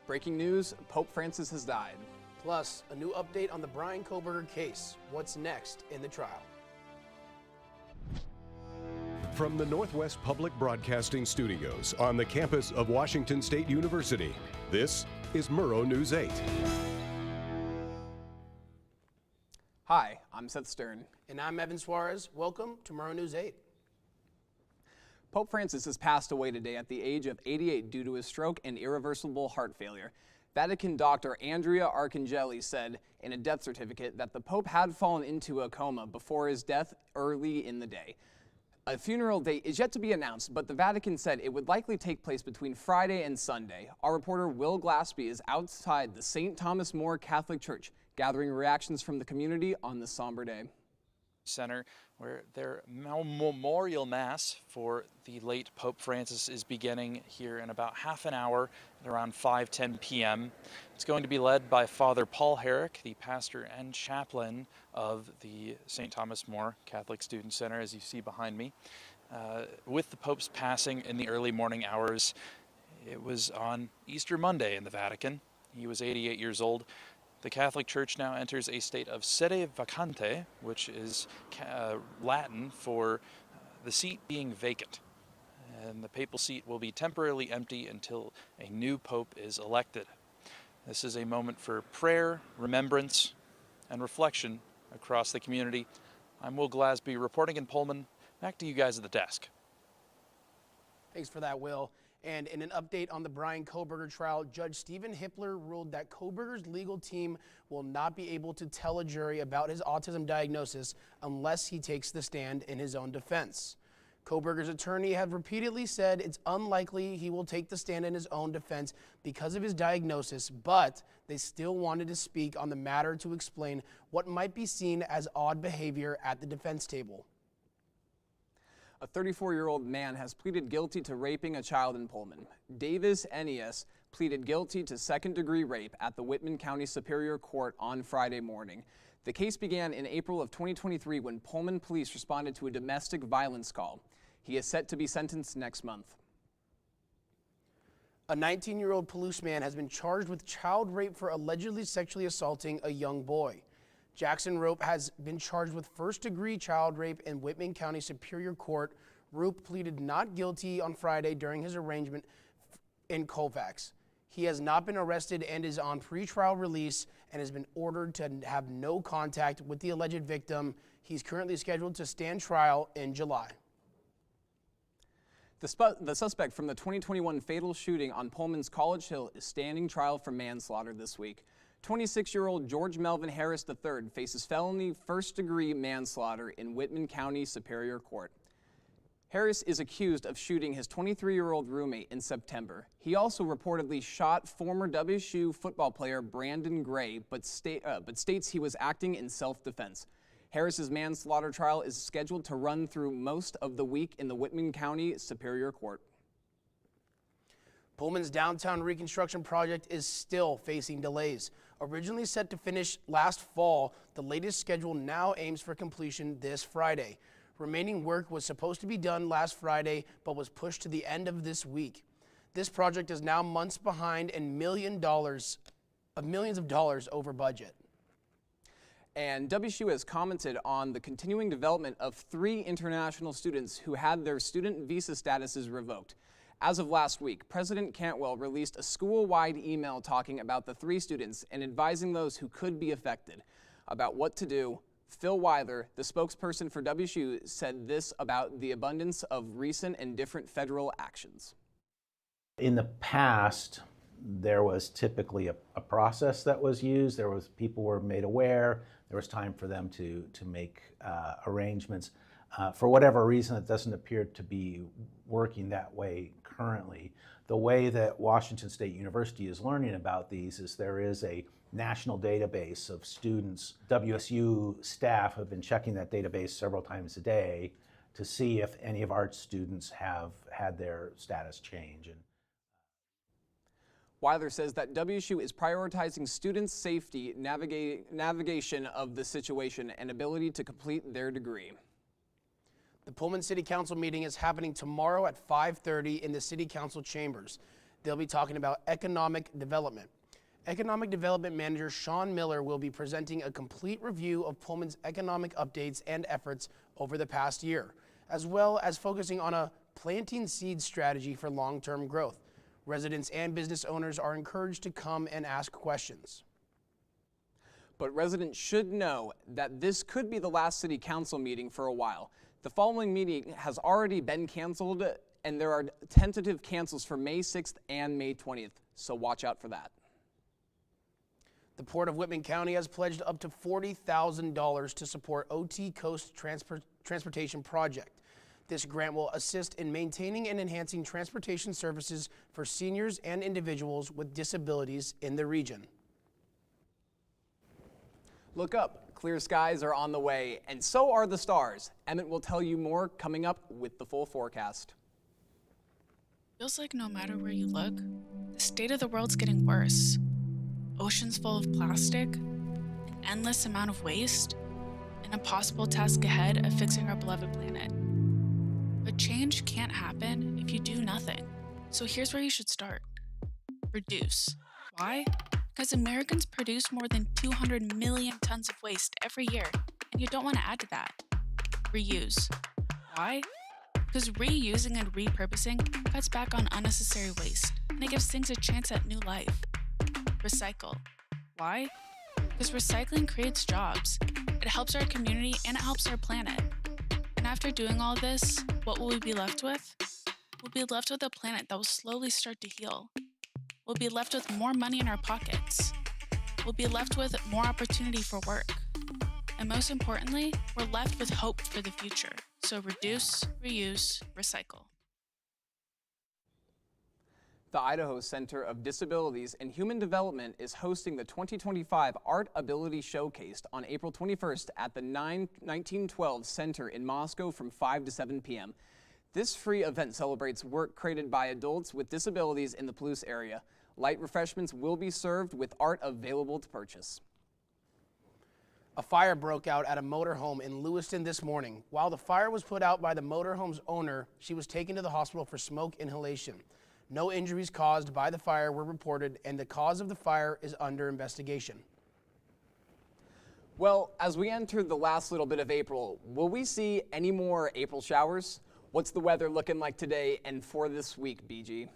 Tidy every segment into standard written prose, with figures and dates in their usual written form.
Breaking news, Pope Francis has died. Plus, a new update on the Bryan Kohberger case. What's next in the trial? From the Northwest Public Broadcasting Studios on the campus of Washington State University, this is Murrow News 8. Hi, I'm Seth Stern. And I'm Evan Suarez. Welcome to Murrow News 8. Pope Francis has passed away today at the age of 88 due to a stroke and irreversible heart failure. Vatican doctor Andrea Arcangeli said in a death certificate that the Pope had fallen into a coma before his death early in the day. A funeral date is yet to be announced, but the Vatican said it would likely take place between Friday and Sunday. Our reporter Will Glaspie is outside the St. Thomas More Catholic Church, gathering reactions from the community on this somber day. Center, where their memorial mass for the late Pope Francis is beginning here in about half an hour at around 5:10 p.m. It's going to be led by Father Paul Herrick, the pastor and chaplain of the St. Thomas More Catholic Student Center, as you see behind me. With the Pope's passing in the early morning hours, it was on Easter Monday in the Vatican. He was 88 years old. The Catholic Church now enters a state of sede vacante, which is Latin for the seat being vacant. And the papal seat will be temporarily empty until a new pope is elected. This is a moment for prayer, remembrance, and reflection across the community. I'm Will Glaspie reporting in Pullman. Back to you guys at the desk. Thanks for that, Will. And in an update on the Bryan Kohberger trial, Judge Stephen Hippler ruled that Kohberger's legal team will not be able to tell a jury about his autism diagnosis unless he takes the stand in his own defense. Kohberger's attorney had repeatedly said it's unlikely he will take the stand in his own defense because of his diagnosis, but they still wanted to speak on the matter to explain what might be seen as odd behavior at the defense table. A 34-year-old man has pleaded guilty to raping a child in Pullman. Davis Ennius pleaded guilty to second-degree rape at the Whitman County Superior Court on Friday morning. The case began in April of 2023 when Pullman police responded to a domestic violence call. He is set to be sentenced next month. A 19-year-old policeman has been charged with child rape for allegedly sexually assaulting a young boy. Jackson Rope has been charged with first-degree child rape in Whitman County Superior Court. Rope pleaded not guilty on Friday during his arraignment in Colfax. He has not been arrested and is on pretrial release and has been ordered to have no contact with the alleged victim. He's currently scheduled to stand trial in July. The suspect from the 2021 fatal shooting on Pullman's College Hill is standing trial for manslaughter this week. 26-year-old George Melvin Harris III faces felony first-degree manslaughter in Whitman County Superior Court. Harris is accused of shooting his 23-year-old roommate in September. He also reportedly shot former WSU football player Brandon Gray, but states he was acting in self-defense. Harris's manslaughter trial is scheduled to run through most of the week in the Whitman County Superior Court. Pullman's downtown reconstruction project is still facing delays. Originally set to finish last fall, the latest schedule now aims for completion this Friday. Remaining work was supposed to be done last Friday, but was pushed to the end of this week. This project is now months behind and millions of dollars over budget. And WSU has commented on the continuing development of 3 international students who had their student visa statuses revoked. As of last week, President Cantwell released a school-wide email talking about the 3 students and advising those who could be affected about what to do. Phil Weiler, the spokesperson for WSU, said this about the abundance of recent and different federal actions. In the past, there was typically a process that was used. People were made aware. There was time for them to make arrangements. For whatever reason, it doesn't appear to be working that way currently. The way that Washington State University is learning about these is there is a national database of students. WSU staff have been checking that database several times a day to see if any of our students have had their status change. Weiler says that WSU is prioritizing students' safety, navigation of the situation, and ability to complete their degree. The Pullman City Council meeting is happening tomorrow at 5:30 in the City Council chambers. They'll be talking about economic development. Economic Development Manager Sean Miller will be presenting a complete review of Pullman's economic updates and efforts over the past year, as well as focusing on a planting seed strategy for long-term growth. Residents and business owners are encouraged to come and ask questions. But residents should know that this could be the last city council meeting for a while. The following meeting has already been canceled, and there are tentative cancels for May 6th and May 20th, so watch out for that. The Port of Whitman County has pledged up to $40,000 to support OT Coast Transportation Project. This grant will assist in maintaining and enhancing transportation services for seniors and individuals with disabilities in the region. Look up, clear skies are on the way, and so are the stars. Emmett will tell you more coming up with the full forecast. Feels like no matter where you look, the state of the world's getting worse. Oceans full of plastic, an endless amount of waste, an impossible task ahead of fixing our beloved planet. But change can't happen if you do nothing. So here's where you should start. Reduce. Why? Because Americans produce more than 200 million tons of waste every year, and you don't want to add to that. Reuse. Why? Because reusing and repurposing cuts back on unnecessary waste, and it gives things a chance at new life. Recycle. Why? Because recycling creates jobs. It helps our community and it helps our planet. And after doing all this, what will we be left with? We'll be left with a planet that will slowly start to heal. We'll be left with more money in our pockets. We'll be left with more opportunity for work. And most importantly, we're left with hope for the future. So reduce, reuse, recycle. The Idaho Center of Disabilities and Human Development is hosting the 2025 Art Ability Showcase on April 21st at the 1912 Center in Moscow from 5 to 7 p.m. This free event celebrates work created by adults with disabilities in the Palouse area. Light refreshments will be served with art available to purchase. A fire broke out at a motorhome in Lewiston this morning. While the fire was put out by the motorhome's owner, she was taken to the hospital for smoke inhalation. No injuries caused by the fire were reported, and the cause of the fire is under investigation. Well, as we enter the last little bit of April, will we see any more April showers? What's the weather looking like today and for this week, BG?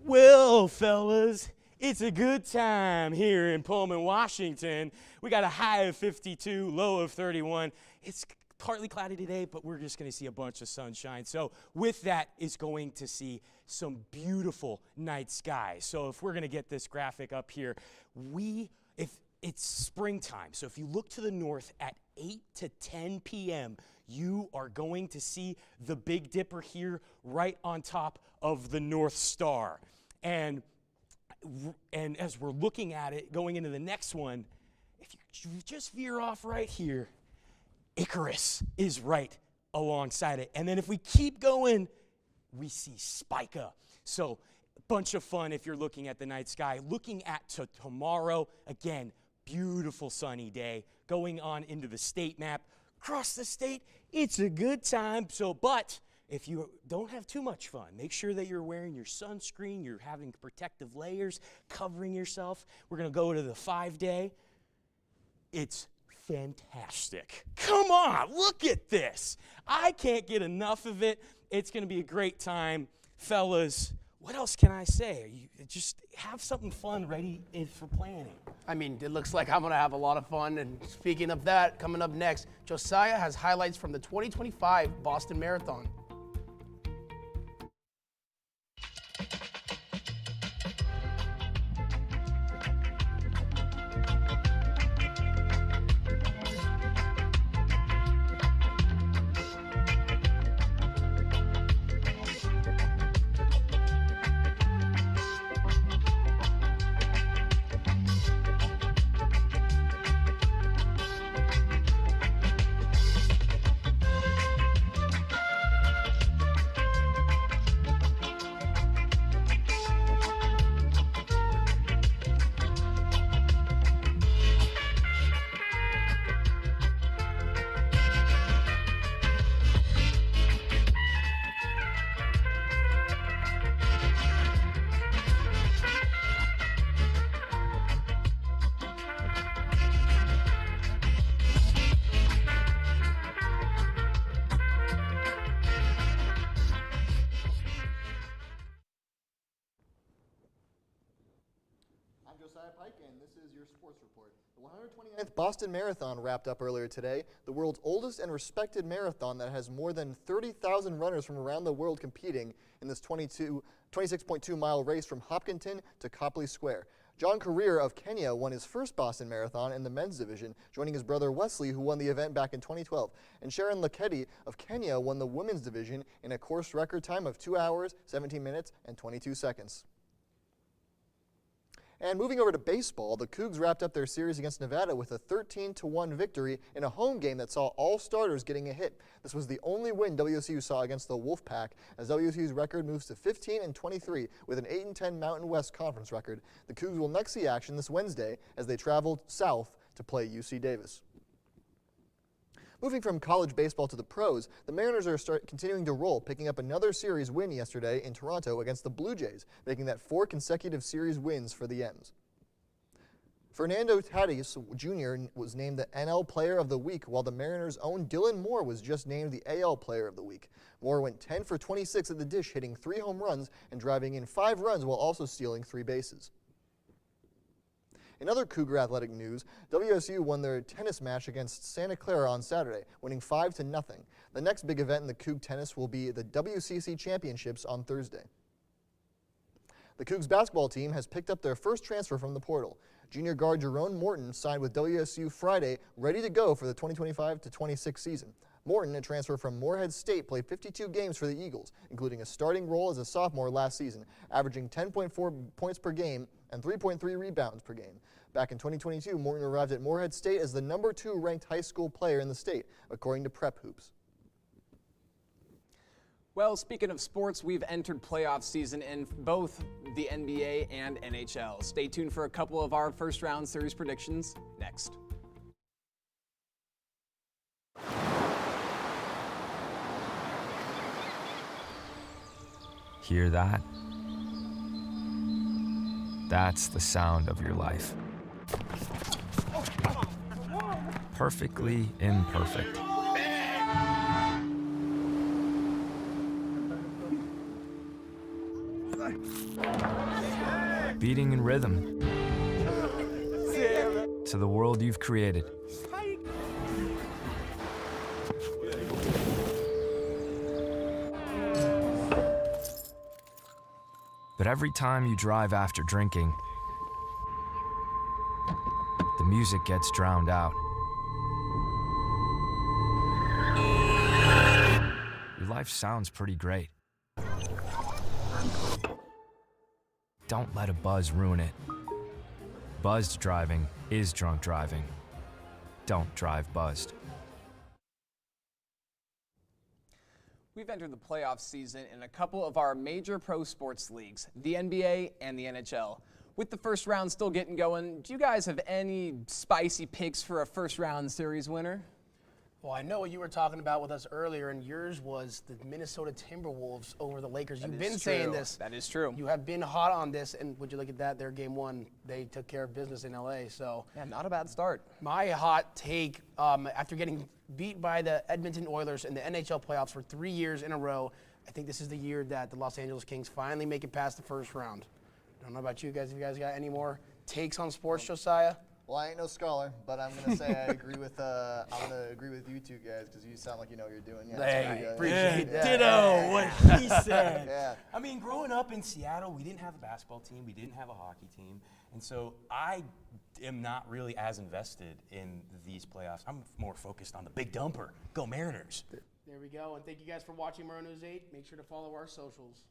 Well, fellas, it's a good time here in Pullman, Washington. We got a high of 52, low of 31. It's partly cloudy today, but we're just going to see a bunch of sunshine. So with that is going to see some beautiful night skies. So if we're going to get this graphic up here, if it's springtime. So if you look to the north at 8 to 10 p.m., you are going to see the Big Dipper here right on top of the North Star. And as we're looking at it, going into the next one, if you just veer off right here, Icarus is right alongside it. And then if we keep going, we see Spica. So a bunch of fun if you're looking at the night sky. Looking at tomorrow, again, beautiful sunny day. Going on into the state map. Across the state, it's a good time. But if you don't have too much fun, make sure that you're wearing your sunscreen, you're having protective layers, covering yourself. We're going to go to the 5-day. It's fantastic. Come on, look at this. I can't get enough of it. It's going to be a great time. Fellas, what else can I say? You just have something fun ready for planning. I mean, it looks like I'm going to have a lot of fun. And speaking of that, coming up next, Josiah has highlights from the 2025 Boston Marathon. I'm Josiah Pike, and this is your sports report. The 129th Boston Marathon wrapped up earlier today, the world's oldest and respected marathon that has more than 30,000 runners from around the world competing in this 26.2-mile race from Hopkinton to Copley Square. John Korir of Kenya won his first Boston Marathon in the men's division, joining his brother Wesley, who won the event back in 2012. And Sharon Lekedi of Kenya won the women's division in a course record time of 2 hours, 17 minutes, and 22 seconds. And moving over to baseball, the Cougs wrapped up their series against Nevada with a 13-1 victory in a home game that saw all starters getting a hit. This was the only win WSU saw against the Wolfpack, as WSU's record moves to 15-23 with an 8-10 Mountain West Conference record. The Cougs will next see action this Wednesday as they travel south to play UC Davis. Moving from college baseball to the pros, the Mariners are continuing to roll, picking up another series win yesterday in Toronto against the Blue Jays, making that 4 consecutive series wins for the M's. Fernando Tatis Jr. was named the NL Player of the Week, while the Mariners' own Dylan Moore was just named the AL Player of the Week. Moore went 10 for 26 at the dish, hitting 3 home runs and driving in 5 runs while also stealing 3 bases. In other Cougar athletic news, WSU won their tennis match against Santa Clara on Saturday, winning 5-0. The next big event in the Coug tennis will be the WCC Championships on Thursday. The Cougs basketball team has picked up their first transfer from the portal. Junior guard Jerome Morton signed with WSU Friday, ready to go for the 2025-26 season. Morton, a transfer from Morehead State, played 52 games for the Eagles, including a starting role as a sophomore last season, averaging 10.4 points per game and 3.3 rebounds per game. Back in 2022, Morton arrived at Morehead State as the number 2 ranked high school player in the state, according to Prep Hoops. Well, speaking of sports, we've entered playoff season in both the NBA and NHL. Stay tuned for a couple of our first round series predictions next. Hear that? That's the sound of your life. Perfectly imperfect. Beating in rhythm to the world you've created. But every time you drive after drinking, the music gets drowned out. Your life sounds pretty great. Don't let a buzz ruin it. Buzzed driving is drunk driving. Don't drive buzzed. We've entered the playoff season in a couple of our major pro sports leagues, the NBA and the NHL. With the first round still getting going, do you guys have any spicy picks for a first round series winner? Well, I know what you were talking about with us earlier, and yours was the Minnesota Timberwolves over the Lakers. You've been saying this. That is true. You have been hot on this, and would you look at that? Their game 1, they took care of business in LA. So yeah, not a bad start. My hot take, after getting beat by the Edmonton Oilers in the NHL playoffs for 3 years in a row, I think this is the year that the Los Angeles Kings finally make it past the first round. I don't know about you guys. If you guys got any more takes on sports, Josiah? Well, I ain't no scholar, but I'm gonna say I agree with I'm gonna agree with you two guys because you sound like you know what you're doing. Yeah, Hey, appreciate that. ditto what he said. Yeah. I mean, growing up in Seattle, we didn't have a basketball team, we didn't have a hockey team, and so I am not really as invested in these playoffs. I'm more focused on the big dumper. Go Mariners. There we go, and thank you guys for watching Murrow News 8. Make sure to follow our socials.